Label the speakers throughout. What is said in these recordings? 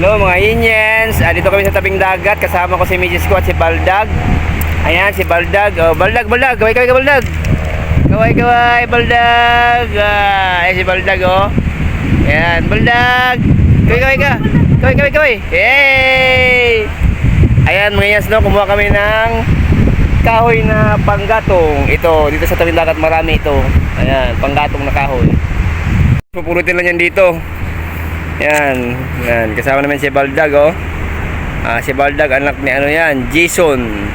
Speaker 1: Hello mga Indians, dito kami sa tabing dagat. Kasama ko si Mrs. ko at si Baldag. Ayan si Baldag. Oh, Baldag, kaway ka Baldag. Kaway Baldag. Ayan si Baldag oh. Ayan Baldag. Kaway. Yay! Ayan mga Indians, no, kumuha kami ng kahoy na panggatong. Ito, dito sa tabing dagat marami ito. Ayan, panggatong na kahoy. Pupulutin lang yan dito. Yan, kasama naman si Baldag oh. Si Baldag anak ni ano yan, Jason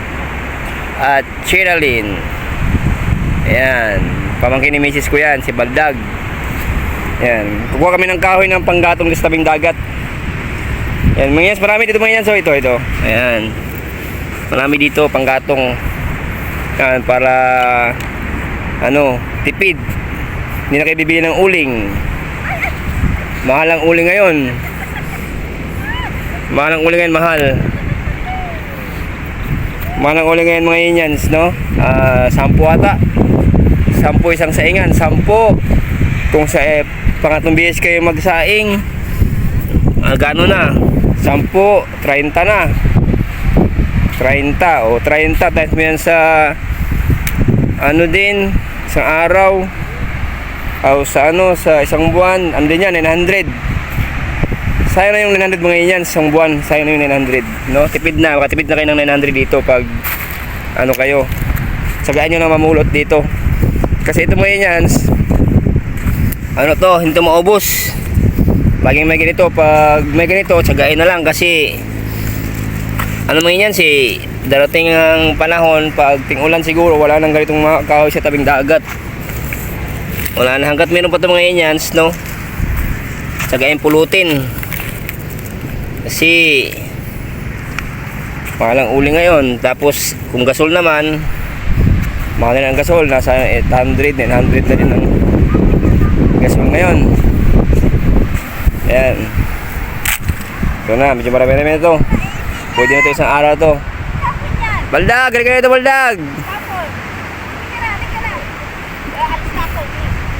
Speaker 1: at Cheralyn. Ayan, pamangkin ni Mrs. ko yan, si Baldag. Yan, kukuha kami ng kahoy ng panggatong sa tabing dagat. Yan, mga yes, marami dito mga yan. So ito. Ayan. Marami dito panggatong. Yan, para ano, tipid. Hindi na kayo bibili ng uling. Mahal ang uling ngayon. Mahal. Mahal ang uling ngayon mga Indians, no? 10 ata. 10 isang saingan. 10. Kung sa pangatlong bihis kayo magsaing, gano'n na? 10, 30 na. 30 o 30 times mo yan sa ano din, isang araw. O sa ano, sa isang buwan, ano din yan, 900. Sayang na yung 900 mga yan, isang buwan, sayang na yung 900, no? Tipid na, makatipid na kayo ng 900 dito pag ano kayo, sagaan nyo na mamulot dito. Kasi ito mga yan, ano to, hindi maubos. Laging may ganito, pag may ganito, tsagain na lang kasi ano mga yan, si darating ang panahon, pag ting-ulan siguro, wala nang ganitong mga kahoy sa tabing dagat. Wala na, hanggat meron pa ito mga Indians, no? Tsagain pulutin. Kasi mahal ang uli ngayon. Tapos kung gasol naman, mahal na ang gasol. Nasa 800, 900 na din ang gasol ngayon. Ayan. Ito na, medyo marami na ito. Pwede na ito isang araw to. Baldag, galing ito Baldag.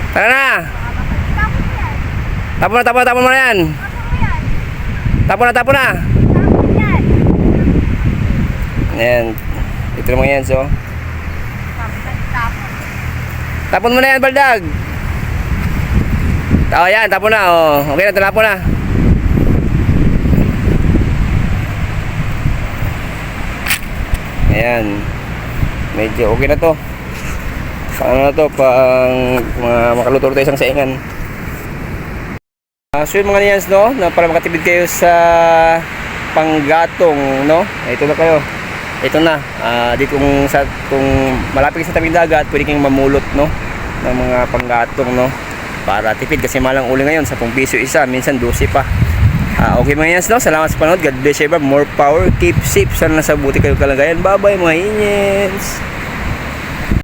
Speaker 1: Tara na. Tapon mo na yan. Tapon na. Ayan. Ito naman yan, so. Tapon mo na yan, Baldag. Yan, tapon na. Okay na, talapon na. Ayan. Medyo okay na to. Paano na to, pang makaluto tayo isang saingan. So yun mga niyans, no, na para makatipid kayo sa panggatong, no. Ito na kayo. Ito na. Dito kung malapit sa tabing dagat, pwede kayong mamulot, no, ng mga panggatong, no, para tipid kasi malang uli ngayon, 10 piso isa, minsan 12 pa. Okay mga niyans, no, salamat sa panood. God bless you, more power, keep safe. Sana nasa buti kayo kalagayan. Bye bye mga niyans.